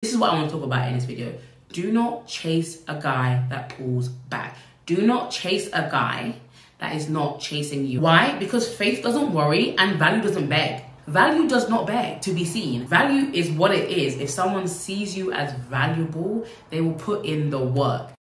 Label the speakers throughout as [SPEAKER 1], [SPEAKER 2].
[SPEAKER 1] This is what I want to talk about in this video. Do not chase a guy that pulls back. Do not chase a guy that is not chasing you. Why? Because faith doesn't worry and value doesn't beg. Value does not beg to be seen. Value is what it is. If someone sees you as valuable, they will put in the work.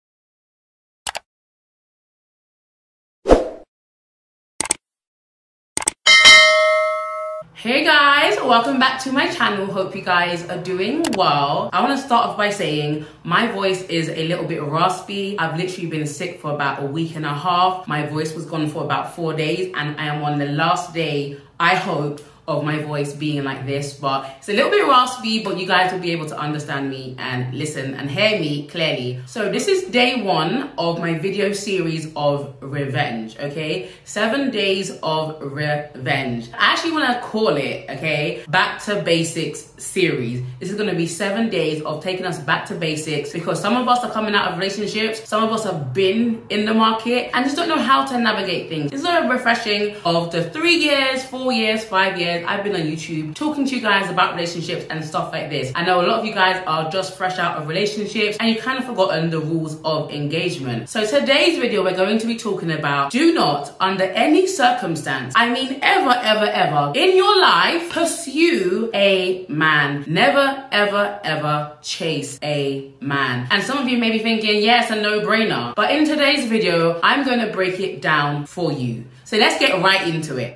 [SPEAKER 1] Hey guys, welcome back to my channel. Hope you guys are doing well. I want to start off by saying my voice is a little bit raspy. I've literally been sick for about a week and a half. My voice was gone for about 4 days and I am on the last day, I hope, of my voice being like this, but it's a little bit raspy, but you guys will be able to understand me and listen and hear me clearly. So this is day 1 of my video series of revenge, okay? 7 days of revenge. I actually want to call it, okay, back to basics series. This is going to be 7 days of taking us back to basics because some of us are coming out of relationships, some of us have been in the market and just don't know how to navigate things. This is a refreshing of the 3 years, 4 years, 5 years I've been on YouTube talking to you guys about relationships and stuff like this. I know a lot of you guys are just fresh out of relationships and you kind of forgotten the rules of engagement. So today's video, we're going to be talking about do not, under any circumstance, I mean ever, in your life, pursue a man. Never, ever chase a man. And some of you may be thinking, yes, a no-brainer. But in today's video, I'm going to break it down for you. So let's get right into it.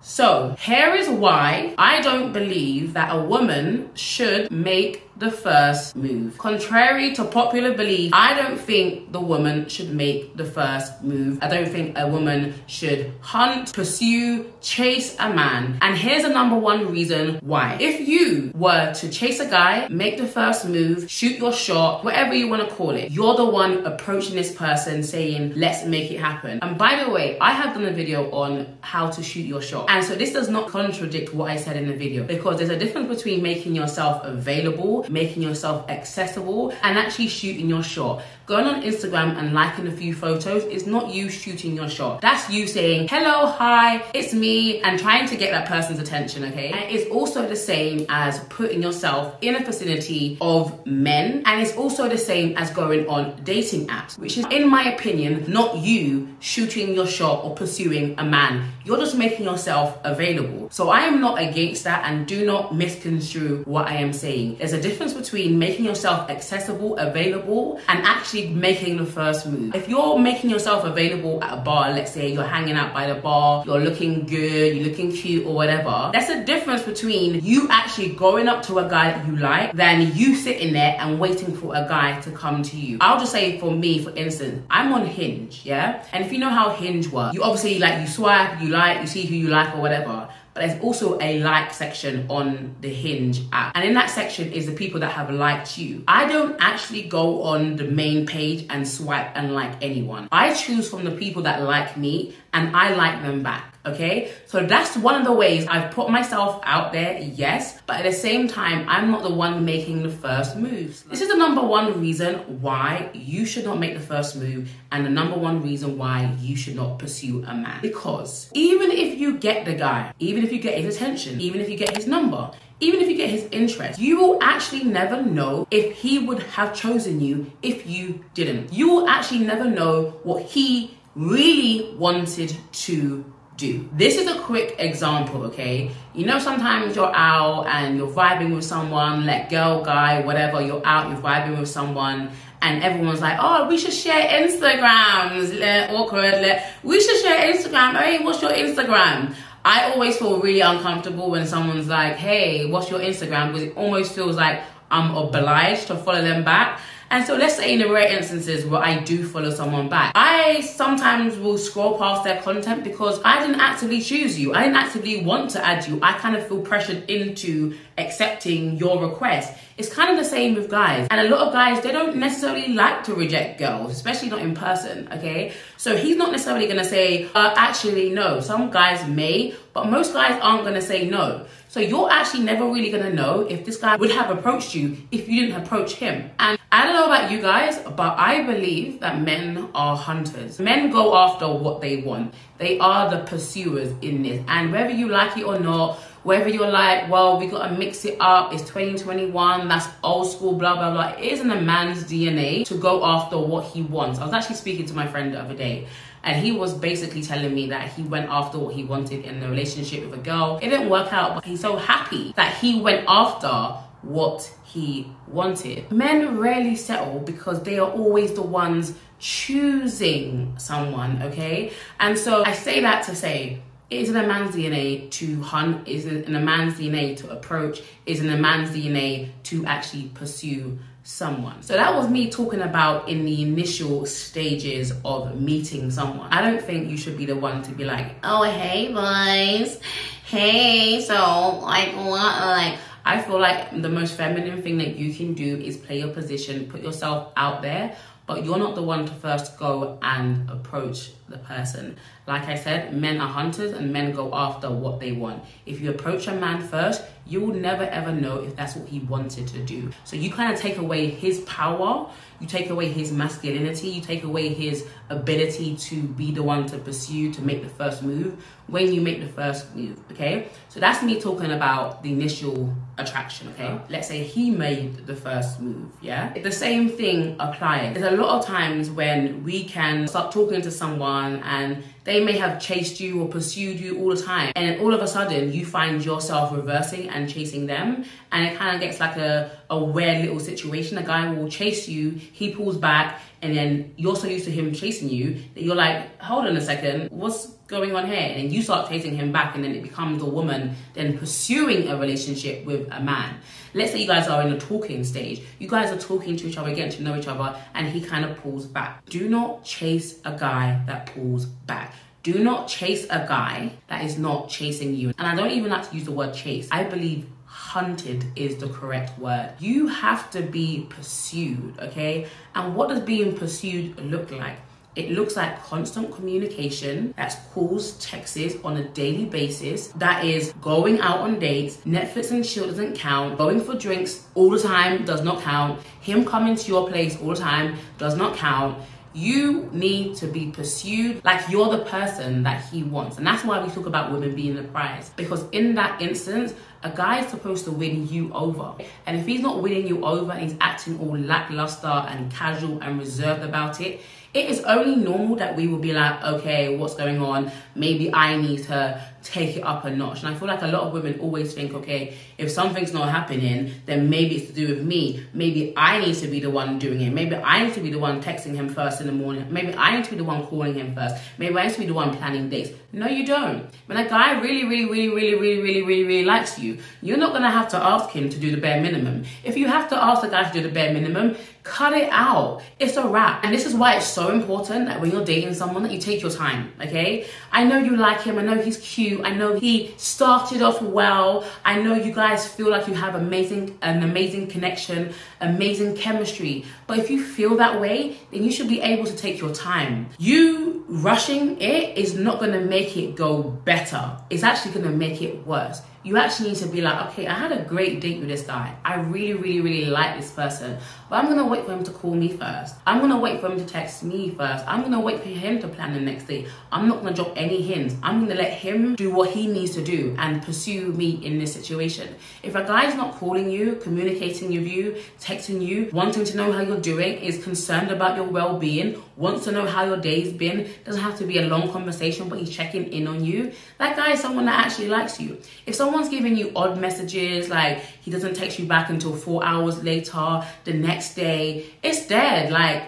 [SPEAKER 1] So here is why I don't believe that a woman should make the first move. Contrary to popular belief, I don't think the woman should make the first move. I don't think a woman should hunt, pursue, chase a man. And here's the #1 reason why. If you were to chase a guy, make the first move, shoot your shot, whatever you want to call it, you're the one approaching this person saying, let's make it happen. And by the way, I have done a video on how to shoot your shot. And so this does not contradict what I said in the video because there's a difference between making yourself available, making yourself accessible, and actually shooting your shot. Going on Instagram and liking a few photos is not you shooting your shot. That's you saying, hello, hi, it's me, and trying to get that person's attention, okay? And it's also the same as putting yourself in a vicinity of men, and it's also the same as going on dating apps, which is, in my opinion, not you shooting your shot or pursuing a man. You're just making yourself available. So I am not against that, and do not misconstrue what I am saying. There's a difference between making yourself accessible, available, and actually making the first move. If you're making yourself available at a bar, let's say you're hanging out by the bar, you're looking good, you're looking cute or whatever, that's a difference between you actually going up to a guy that you like than you sitting there and waiting for a guy to come to you. I'll just say for me, for instance, I'm on Hinge, yeah? And if you know how Hinge works, you obviously you swipe, you like, you see who you like or whatever. But there's also a like section on the Hinge app. And in that section is the people that have liked you. I don't actually go on the main page and swipe and like anyone. I choose from the people that like me and I like them back. Okay, so that's one of the ways I've put myself out there, yes, but at the same time, I'm not the one making the first moves. This is the #1 reason why you should not make the first move and the #1 reason why you should not pursue a man. Because even if you get the guy, even if you get his attention, even if you get his number, even if you get his interest, you will actually never know if he would have chosen you if you didn't. You will actually never know what he really wanted to do. This is a quick example, okay? You know, sometimes you're out and you're vibing with someone, like girl, guy, whatever, you're out, you're vibing with someone, and everyone's like, oh, we should share Instagrams, awkward, we should share Instagram, hey, what's your Instagram? I always feel really uncomfortable when someone's like, hey, what's your Instagram? Because it almost feels like I'm obliged to follow them back. And so let's say in the rare instances where I do follow someone back, I sometimes will scroll past their content because I didn't actively choose you. I didn't actively want to add you. I kind of feel pressured into accepting your request. It's kind of the same with guys. And a lot of guys, they don't necessarily like to reject girls, especially not in person, okay? So he's not necessarily gonna say, actually, no. Some guys may, but most guys aren't gonna say no. So you're actually never really gonna know if this guy would have approached you if you didn't approach him. And I don't know about you guys, but I believe that men are hunters. Men go after what they want. They are the pursuers in this. And whether you like it or not, whether you're like, well, we gotta mix it up, it's 2021, that's old school, blah, blah, blah. It is in a man's DNA to go after what he wants. I was actually speaking to my friend the other day, and he was basically telling me that he went after what he wanted in a relationship with a girl. It didn't work out, but he's so happy that he went after what he wanted. Men rarely settle because they are always the ones choosing someone, okay? And so I say that to say, it is in a man's DNA to hunt, it is in a man's DNA to approach, it is in a man's DNA to actually pursue someone. So that was me talking about in the initial stages of meeting someone. I don't think you should be the one to be like, oh, hey boys, hey, so like what, like, I feel like the most feminine thing that you can do is play your position, put yourself out there, but you're not the one to first go and approach the person. Like I said, men are hunters and men go after what they want. If you approach a man first, you will never ever know if that's what he wanted to do. So you kind of take away his power, you take away his masculinity, you take away his ability to be the one to pursue, to make the first move when you make the first move, okay? So that's me talking about the initial attraction, okay? Let's say he made the first move, yeah? The same thing applies. There's a lot of times when we can start talking to someone and they may have chased you or pursued you all the time, and then all of a sudden you find yourself reversing and chasing them, and it kind of gets like a weird little situation. A guy will chase you, he pulls back, and then you're so used to him chasing you that you're like, hold on a second, what's going on here? And then you start chasing him back, and then it becomes a woman then pursuing a relationship with a man. Let's say you guys are in a talking stage. You guys are talking to each other, getting to know each other, and he kind of pulls back. Do not chase a guy that pulls back. Do not chase a guy that is not chasing you. And I don't even like to use the word chase. I believe hunted is the correct word. You have to be pursued, okay? And what does being pursued look like? It looks like constant communication, that's calls, texts on a daily basis, that is going out on dates, Netflix and chill doesn't count, going for drinks all the time does not count, him coming to your place all the time does not count. You need to be pursued like you're the person that he wants. And that's why we talk about women being the prize. Because in that instance, a guy is supposed to win you over. And if he's not winning you over and he's acting all lackluster and casual and reserved about it, it is only normal that we will be like, okay, what's going on? Maybe I need to take it up a notch. And I feel like a lot of women always think, okay, if something's not happening, then maybe it's to do with me. Maybe I need to be the one doing it. Maybe I need to be the one texting him first in the morning. Maybe I need to be the one calling him first. Maybe I need to be the one planning dates. No, you don't. When a guy really likes you, you're not gonna have to ask him to do the bare minimum. If you have to ask the guy to do the bare minimum, cut it out. It's a wrap. And this is why it's so important that when you're dating someone that you take your time, okay? I know you like him. I know he's cute. I know he started off well. I know you guys feel like you have an amazing connection, amazing chemistry. But if you feel that way, then you should be able to take your time. You rushing it is not gonna make it go better. It's actually gonna make it worse. You actually need to be like, okay, I had a great date with this guy. I really like this person, but I'm gonna wait for him to call me first. I'm gonna wait for him to text me first. I'm gonna wait for him to plan the next day. I'm not gonna drop any hints. I'm gonna let him do what he needs to do and pursue me in this situation. If a guy's not calling you, communicating with you, texting you, wanting to know how you're doing, is concerned about your well-being, wants to know how your day's been, doesn't have to be a long conversation, but he's checking in on you, that guy is someone that actually likes you. If someone's giving you odd messages, like he doesn't text you back until 4 hours later, the next day, it's dead. Like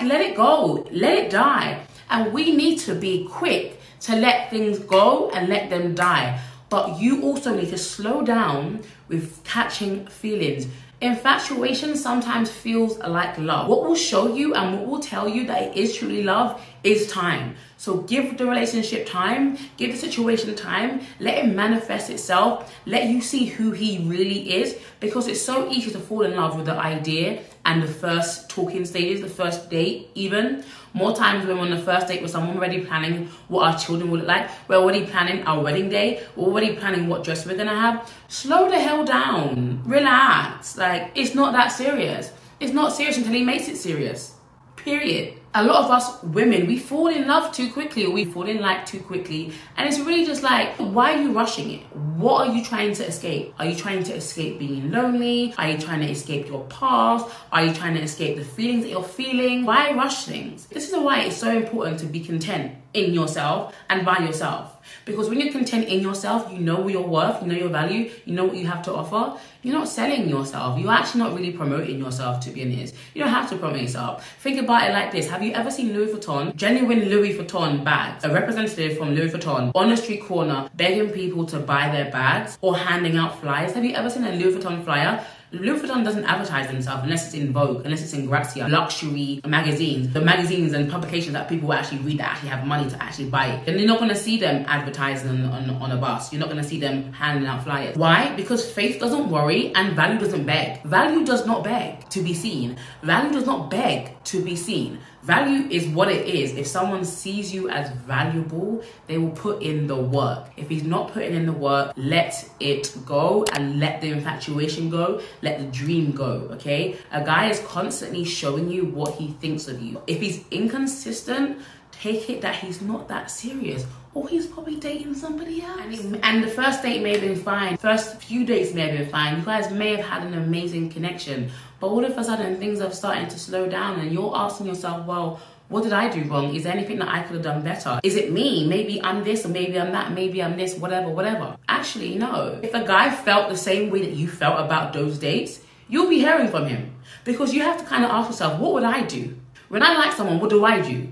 [SPEAKER 1] let it go, let it die. And we need to be quick to let things go and let them die. But you also need to slow down with catching feelings. Infatuation sometimes feels like love. What will show you and what will tell you that it is truly love is time. So give the relationship time, give the situation time, let it manifest itself, let you see who he really is, because it's so easy to fall in love with the idea and the first talking stages, the first date even. More times when we're on the first date with someone, we're already planning what our children will look like. We're already planning our wedding day. We're already planning what dress we're gonna have. Slow the hell down. Relax. Like, it's not that serious. It's not serious until he makes it serious. Period. A lot of us women, we fall in love too quickly, or we fall in like too quickly. And it's really just like, why are you rushing it? What are you trying to escape? Are you trying to escape being lonely? Are you trying to escape your past? Are you trying to escape the feelings that you're feeling? Why rush things? This is why it's so important to be content in yourself and by yourself. Because when you're content in yourself, you know your worth, you know your value, you know what you have to offer. You're not selling yourself. You're actually not really promoting yourself, to be honest. You don't have to promote yourself. Think about it like this. Have you ever seen Louis Vuitton, genuine Louis Vuitton bags, a representative from Louis Vuitton on the street corner begging people to buy their bags or handing out flyers? Have you ever seen a Louis Vuitton flyer? Louis Vuitton doesn't advertise themselves unless it's in Vogue, unless it's in Grazia, luxury magazines, the magazines and publications that people will actually read, that actually have money to actually buy it. And you're not going to see them advertising on a bus. You're not going to see them handing out flyers. Why? Because faith doesn't worry and value doesn't beg. Value does not beg to be seen. Value does not beg to be seen. Value is what it is. If someone sees you as valuable, they will put in the work. If he's not putting in the work, let it go and let the infatuation go. Let the dream go, okay? A guy is constantly showing you what he thinks of you. If he's inconsistent, take it that he's not that serious, or he's probably dating somebody else. And the first date may have been fine. First few dates may have been fine. You guys may have had an amazing connection, but all of a sudden things are starting to slow down and you're asking yourself, well, what did I do wrong? Is there anything that I could have done better? Is it me? Maybe I'm this, or maybe I'm that, maybe I'm this, whatever. Actually, no. If a guy felt the same way that you felt about those dates, you'll be hearing from him. Because you have to kind of ask yourself, what would I do? When I like someone, what do I do?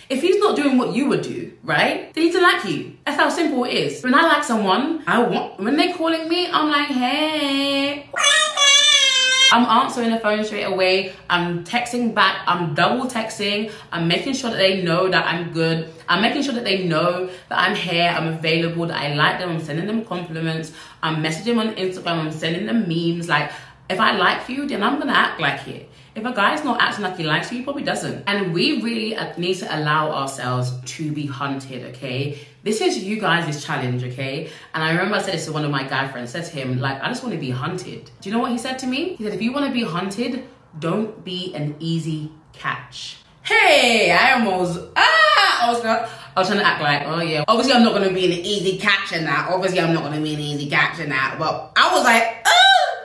[SPEAKER 1] If he's not doing what you would do, right, then he doesn't like you. That's how simple it is. When I like someone, when they're calling me, I'm like, hey. I'm answering the phone straight away. I'm texting back. I'm double texting. I'm making sure that they know that I'm good. I'm making sure that they know that I'm here. I'm available, that I like them. I'm sending them compliments. I'm messaging on Instagram. I'm sending them memes. Like, if I like you, then I'm going to act like it. If a guy's not acting like he likes you, he probably doesn't. And we really need to allow ourselves to be hunted, okay? This is you guys' challenge, okay? And I remember I said this to one of my guy friends. I said to him, like, I just want to be hunted. Do you know what he said to me? He said, if you want to be hunted, don't be an easy catch. Hey, I was trying to act like, oh yeah, obviously I'm not going to be an easy catch in that. Obviously I'm not going to be an easy catch in that. But I was like,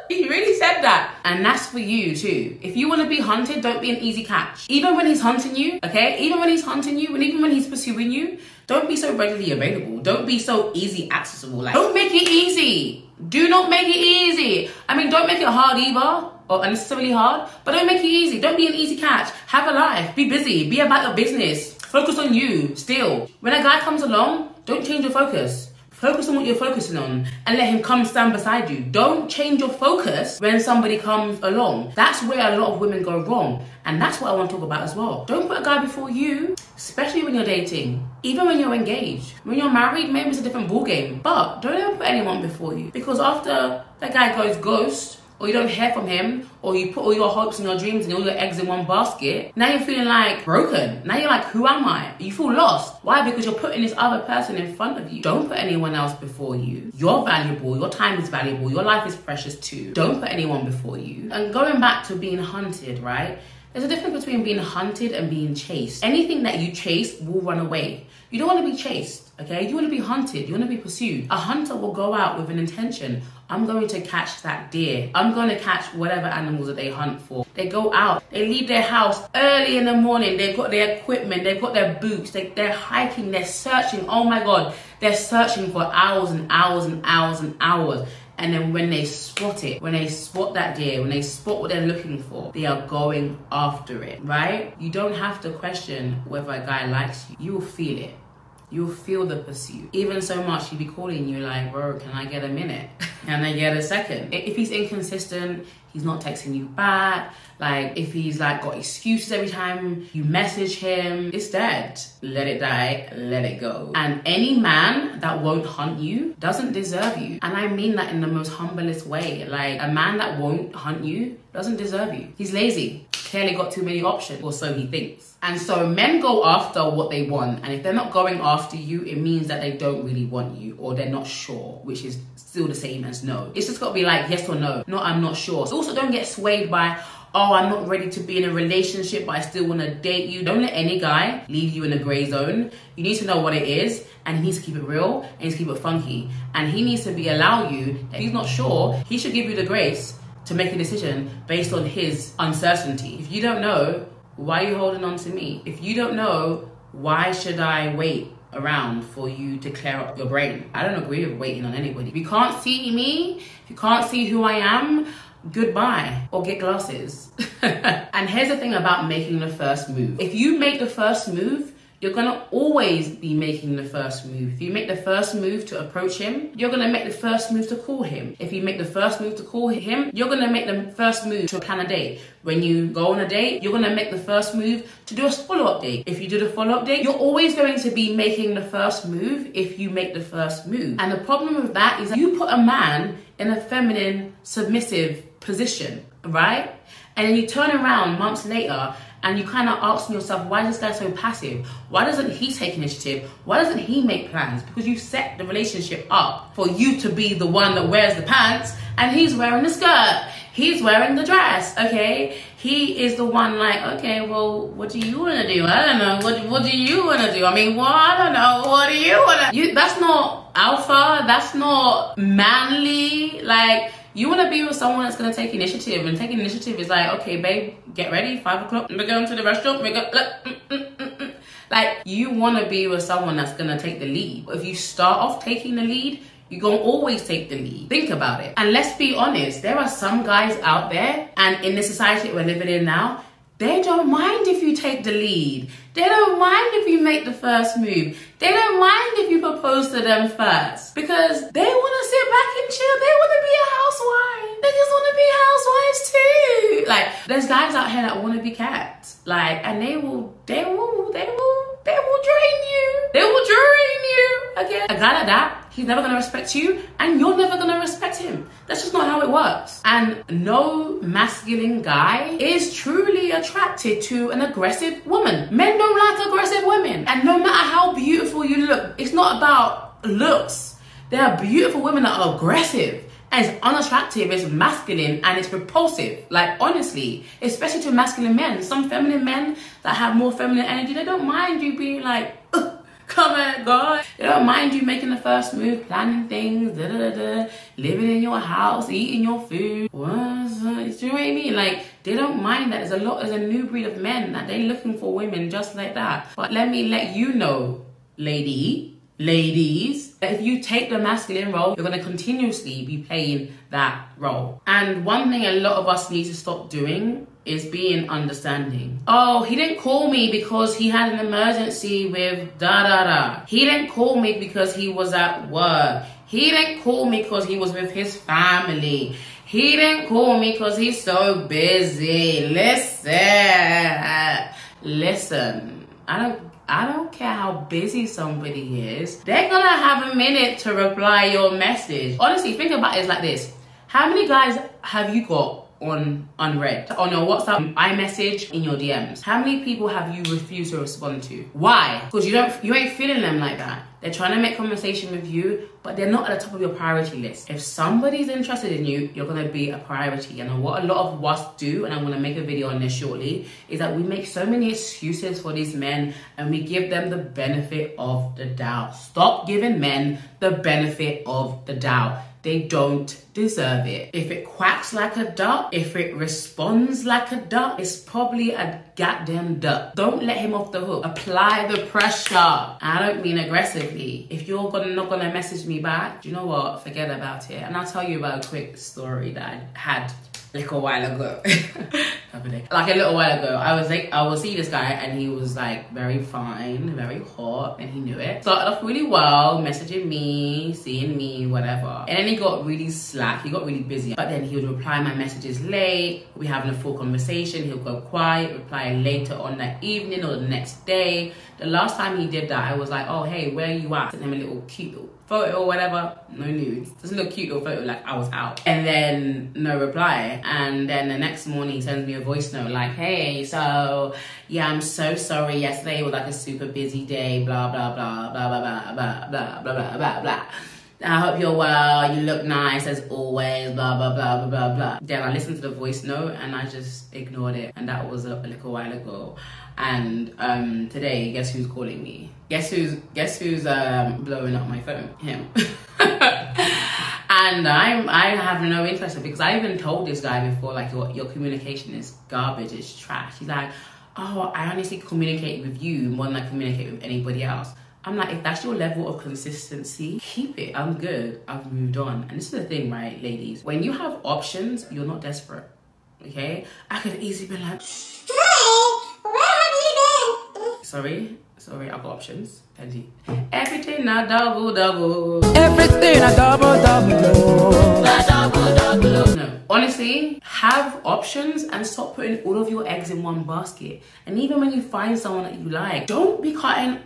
[SPEAKER 1] he really said that. And that's for you too. If you want to be hunted, don't be an easy catch. Even when he's hunting you, okay? Even when he's hunting you, and even when he's pursuing you, don't be so readily available. Don't be so easy accessible. Like, don't make it easy. Do not make it easy. I mean, don't make it hard either, or unnecessarily hard, but don't make it easy. Don't be an easy catch. Have a life. Be busy. Be about your business. Focus on you still. When a guy comes along, don't change your focus. Focus on what you're focusing on and let him come stand beside you. Don't change your focus when somebody comes along. That's where a lot of women go wrong. And that's what I want to talk about as well. Don't put a guy before you, especially when you're dating. Even when you're engaged. When you're married, maybe it's a different ballgame. But don't ever put anyone before you. Because after that guy goes ghost, or you don't hear from him, or you put all your hopes and your dreams and all your eggs in one basket, now you're feeling like broken. Now you're like, who am I? You feel lost. Why? Because you're putting this other person in front of you. Don't put anyone else before you. You're valuable. Your time is valuable. Your life is precious too. Don't put anyone before you. And going back to being hunted, right? There's a difference between being hunted and being chased. Anything that you chase will run away. You don't want to be chased, okay? You want to be hunted. You want to be pursued. A hunter will go out with an intention. I'm going to catch that deer. I'm going to catch whatever animals that they hunt for. They go out. They leave their house early in the morning. They've got their equipment. They've got their boots. They're hiking. They're searching. Oh my God. They're searching for hours and hours and hours and hours. And then when they spot it, when they spot that deer, when they spot what they're looking for, they are going after it, right? You don't have to question whether a guy likes you. You will feel it. you'll feel the pursuit. Even so much, he'd be calling you like, bro, can I get a minute? Can I get a second? If he's inconsistent, he's not texting you back, like if he's like got excuses every time you message him, it's dead. Let it die, let it go. And any man that won't hunt you doesn't deserve you. And I mean that in the most humblest way. Like, a man that won't hunt you doesn't deserve you. He's lazy, clearly got too many options, or so he thinks. And so men go after what they want, and if they're not going after you, it means that they don't really want you, or they're not sure, which is still the same as no. It's just got to be like yes or no, not I'm not sure. So also don't get swayed by, oh, I'm not ready to be in a relationship, but I still want to date you. Don't let any guy leave you in a gray zone. You need to know what it is, and he needs to keep it real, and he needs to keep it funky. And he needs to allow you, if he's not sure, he should give you the grace to make a decision based on his uncertainty. If you don't know, why are you holding on to me? If you don't know, why should I wait around for you to clear up your brain? I don't agree with waiting on anybody. If you can't see me, if you can't see who I am, goodbye, or get glasses. And here's the thing about making the first move. If you make the first move, you're gonna always be making the first move. If you make the first move to approach him, you're gonna make the first move to call him. If you make the first move to call him, you're gonna make the first move to plan a date. When you go on a date, you're gonna make the first move to do a follow-up date. If you do the follow-up date, you're always going to be making the first move if you make the first move. And the problem with that is that you put a man in a feminine, submissive position, right? And then you turn around months later and you kind of ask yourself, why is this guy so passive? Why doesn't he take initiative? Why doesn't he make plans? Because you set the relationship up for you to be the one that wears the pants, and he's wearing the skirt. He's wearing the dress, okay? He is the one like, okay, well, what do you want to do? I don't know. What do you want to do? I mean, well, I don't know. What do you want to do? That's not alpha. That's not manly. Like, you want to be with someone that's going to take initiative, and taking initiative is like, okay, babe, get ready, 5 o'clock, we're going to the restaurant, we're going, like, you want to be with someone that's going to take the lead. If you start off taking the lead, you're going to always take the lead. Think about it. And let's be honest, there are some guys out there, and in the society we're living in now, they don't mind if you take the lead. They don't mind if you make the first move. They don't mind if you propose to them first, because they want to sit back and chill. They want to be a housewife. They just want to be housewives too. Like, there's guys out here that want to be kept. Like, and they will drain you. They will drain you. Okay? A guy like that, he's never going to respect you, and you're never going to respect him. That's just not how it works. And no masculine guy is truly attracted to an aggressive woman. Men don't like aggressive women. And no matter how beautiful you look, it's not about looks. There are beautiful women that are aggressive, and it's unattractive, it's masculine, and it's repulsive. Like, honestly, especially to masculine men. Some feminine men that have more feminine energy, they don't mind you being like, come on, God. They don't mind you making the first move, planning things, living in your house, eating your food. Do you know what I mean? Like, they don't mind that. There's a new breed of men that they're looking for women just like that. But let me let you know, ladies, that if you take the masculine role, you're going to continuously be playing that role. And one thing a lot of us need to stop doing is being understanding. Oh, he didn't call me because he had an emergency with da-da-da. He didn't call me because he was at work. He didn't call me because he was with his family. He didn't call me because he's so busy. Listen, I don't care how busy somebody is. They're gonna have a minute to reply your message. Honestly, think about it like this. How many guys have you got on unread? On your WhatsApp, iMessage, in your DMs? How many people have you refused to respond to? Why? Because you ain't feeling them like that. They're trying to make conversation with you, but they're not at the top of your priority list. If somebody's interested in you, you're gonna be a priority. And what a lot of us do, and I'm gonna make a video on this shortly, is that we make so many excuses for these men, and we give them the benefit of the doubt. Stop giving men the benefit of the doubt. They don't deserve it. If it quacks like a duck, if it responds like a duck, it's probably a goddamn duck. Don't let him off the hook. Apply the pressure. I don't mean aggressively. If you're not gonna message me back, do you know what? Forget about it. And I'll tell you about a quick story that I had like a while ago. Like a little while ago, I will see this guy and he was like very fine, very hot, and he knew it. Started off really well, messaging me, seeing me, whatever. And then he got really slack, he got really busy. But then he would reply my messages late, we'll be having a full conversation, he'll go quiet, reply later on that evening or the next day. The last time he did that, I was like, oh hey, where are you at? Sent him a little cute little photo or whatever, no nudes, just a little cute little photo like I was out, and then no reply. And then the next morning he sends me a voice note like, hey, so yeah, I'm so sorry, yesterday was like a super busy day, blah blah blah blah blah blah blah blah blah blah blah. I hope you're well, you look nice as always, blah blah blah blah blah blah. Then I listened to the voice note and I just ignored it, and that was a little while ago. And today, guess who's calling me? Guess who's blowing up my phone? Him. And I have no interest in it, because I even told this guy before, like, your communication is garbage, it's trash. He's like, oh, I honestly communicate with you more than I communicate with anybody else. I'm like, if that's your level of consistency, keep it. I'm good. I've moved on. And this is the thing, right, ladies? When you have options, you're not desperate. Okay? I could easily be like, hey, where have you been? Sorry, I've got options. Plenty. Everything a double. Everything a double. No, honestly, have options and stop putting all of your eggs in one basket. And even when you find someone that you like, don't be cutting.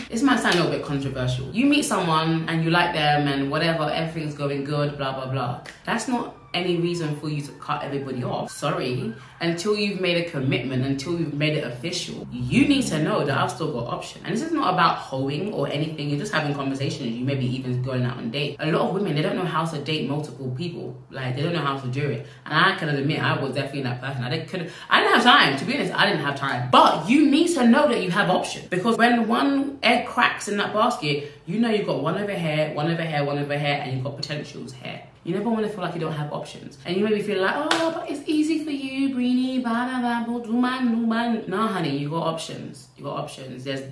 [SPEAKER 1] This might sound a little bit controversial. You meet someone and you like them and whatever, everything's going good, blah blah blah. That's not any reason for you to cut everybody off. Sorry. Until you've made a commitment, until you've made it official, you need to know that I've still got options. And this is not about hoeing or anything. You're just having conversations. You may be even going out on dates. A lot of women, they don't know how to date multiple people. Like, they don't know how to do it. And I can admit, I was definitely that person. I didn't have time. To be honest, I didn't have time. But you need to know that you have options. Because when one egg cracks in that basket, you know you've got one over here, one over here, one over here, and you've got potentials here. You never want to feel like you don't have options. And you maybe feel like, oh, but it's easy for you, Breeny, blah, blah, blah, no, honey, you got options. You got options. There's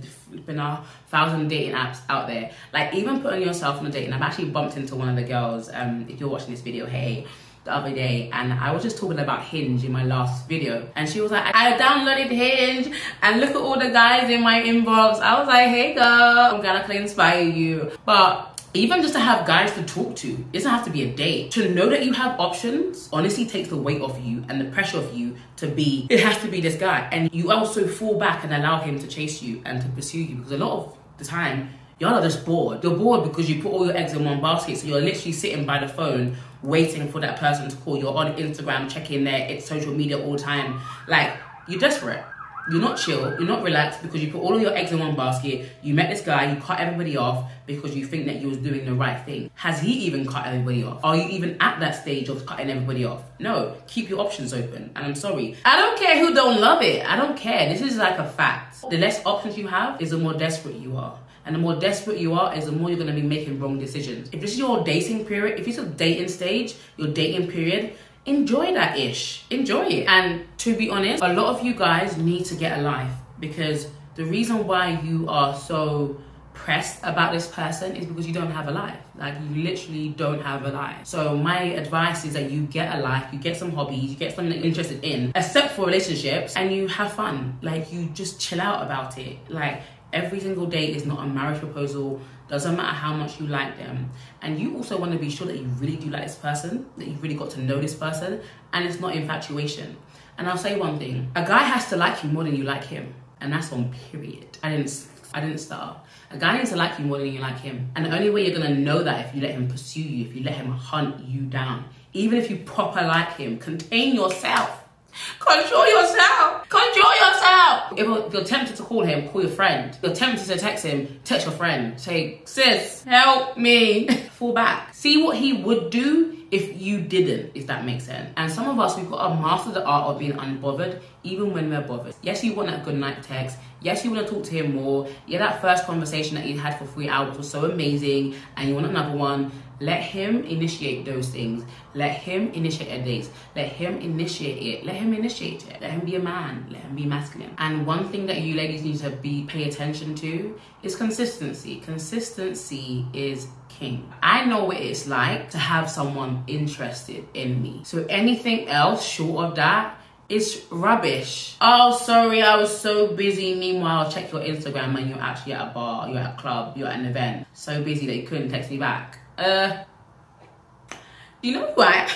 [SPEAKER 1] been 1,000 dating apps out there. Like, even putting yourself on a dating app. I actually bumped into one of the girls, if you're watching this video, hey, the other day, and I was just talking about Hinge in my last video, and she was like, I downloaded Hinge and look at all the guys in my inbox. I was like, hey girl, I'm glad I can inspire you. But even just to have guys to talk to, it doesn't have to be a date. To know that you have options honestly takes the weight off you and the pressure of you to be, it has to be this guy. And you also fall back and allow him to chase you and to pursue you, because a lot of the time, y'all are just bored. You're bored because you put all your eggs in one basket, so you're literally sitting by the phone waiting for that person to call. You're on Instagram checking their social media all the time. Like, you're desperate. You're not chill, you're not relaxed, because you put all of your eggs in one basket. You met this guy, you cut everybody off because you think that you was doing the right thing. Has he even cut everybody off? Are you even at that stage of cutting everybody off? No, keep your options open. And I'm sorry, I don't care who don't love it. I don't care. This is like a fact. The less options you have is the more desperate you are. And the more desperate you are is the more you're going to be making wrong decisions. If this is your dating period, if it's a dating stage, your dating period, enjoy that ish. Enjoy it. And to be honest, a lot of you guys need to get a life, because the reason why you are so pressed about this person is because you don't have a life. Like, you literally don't have a life. So my advice is that you get a life, you get some hobbies, you get something that you're interested in, except for relationships, and you have fun. Like, you just chill out about it. Like, every single date is not a marriage proposal. Doesn't matter how much you like them. And you also want to be sure that you really do like this person, that you've really got to know this person, and it's not infatuation. And I'll say one thing, a guy has to like you more than you like him. And that's on period. I didn't start. A guy needs to like you more than you like him. And the only way you're gonna know that if you let him pursue you, if you let him hunt you down. Even if you proper like him, contain yourself. Control yourself. Control yourself. If you're tempted to call him, call your friend. If you're tempted to text him, text your friend. Say, sis, help me. Fall back. See what he would do if you didn't, if that makes sense. And some of us, we've got to master the art of being unbothered, even when we're bothered. Yes, you want that good night text. Yes, you want to talk to him more. Yeah, that first conversation that you had for 3 hours was so amazing, and you want another one. Let him initiate those things. Let him initiate a date. Let him initiate it. Let him initiate it. Let him be a man. Let him be masculine. And one thing that you ladies need to pay attention to is consistency. Consistency is king. I know what it's like to have someone interested in me. So anything else short of that is rubbish. Oh, sorry, I was so busy. Meanwhile, check your Instagram and you're actually at a bar, you're at a club, you're at an event. So busy that you couldn't text me back. You know what?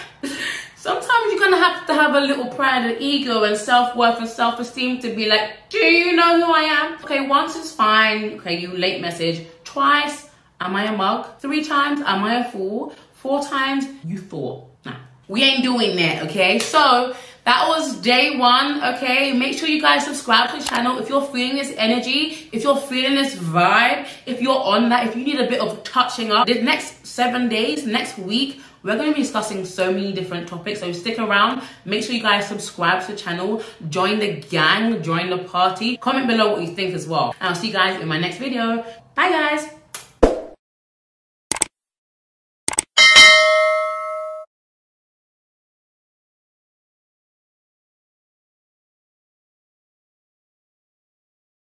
[SPEAKER 1] Sometimes you're gonna have to have a little pride and ego and self-worth and self-esteem to be like, do you know who I am? Okay, once is fine. Okay, you late message. Twice, am I a mug? 3 times, am I a fool? 4 times, you thought. Nah, we ain't doing that, okay? So that was day 1, okay? Make sure you guys subscribe to the channel if you're feeling this energy, if you're feeling this vibe, if you're on that, if you need a bit of touching up. The next 7 days, next week, we're going to be discussing so many different topics, so stick around. Make sure you guys subscribe to the channel, join the gang, join the party. Comment below what you think as well. And I'll see you guys in my next video. Bye, guys.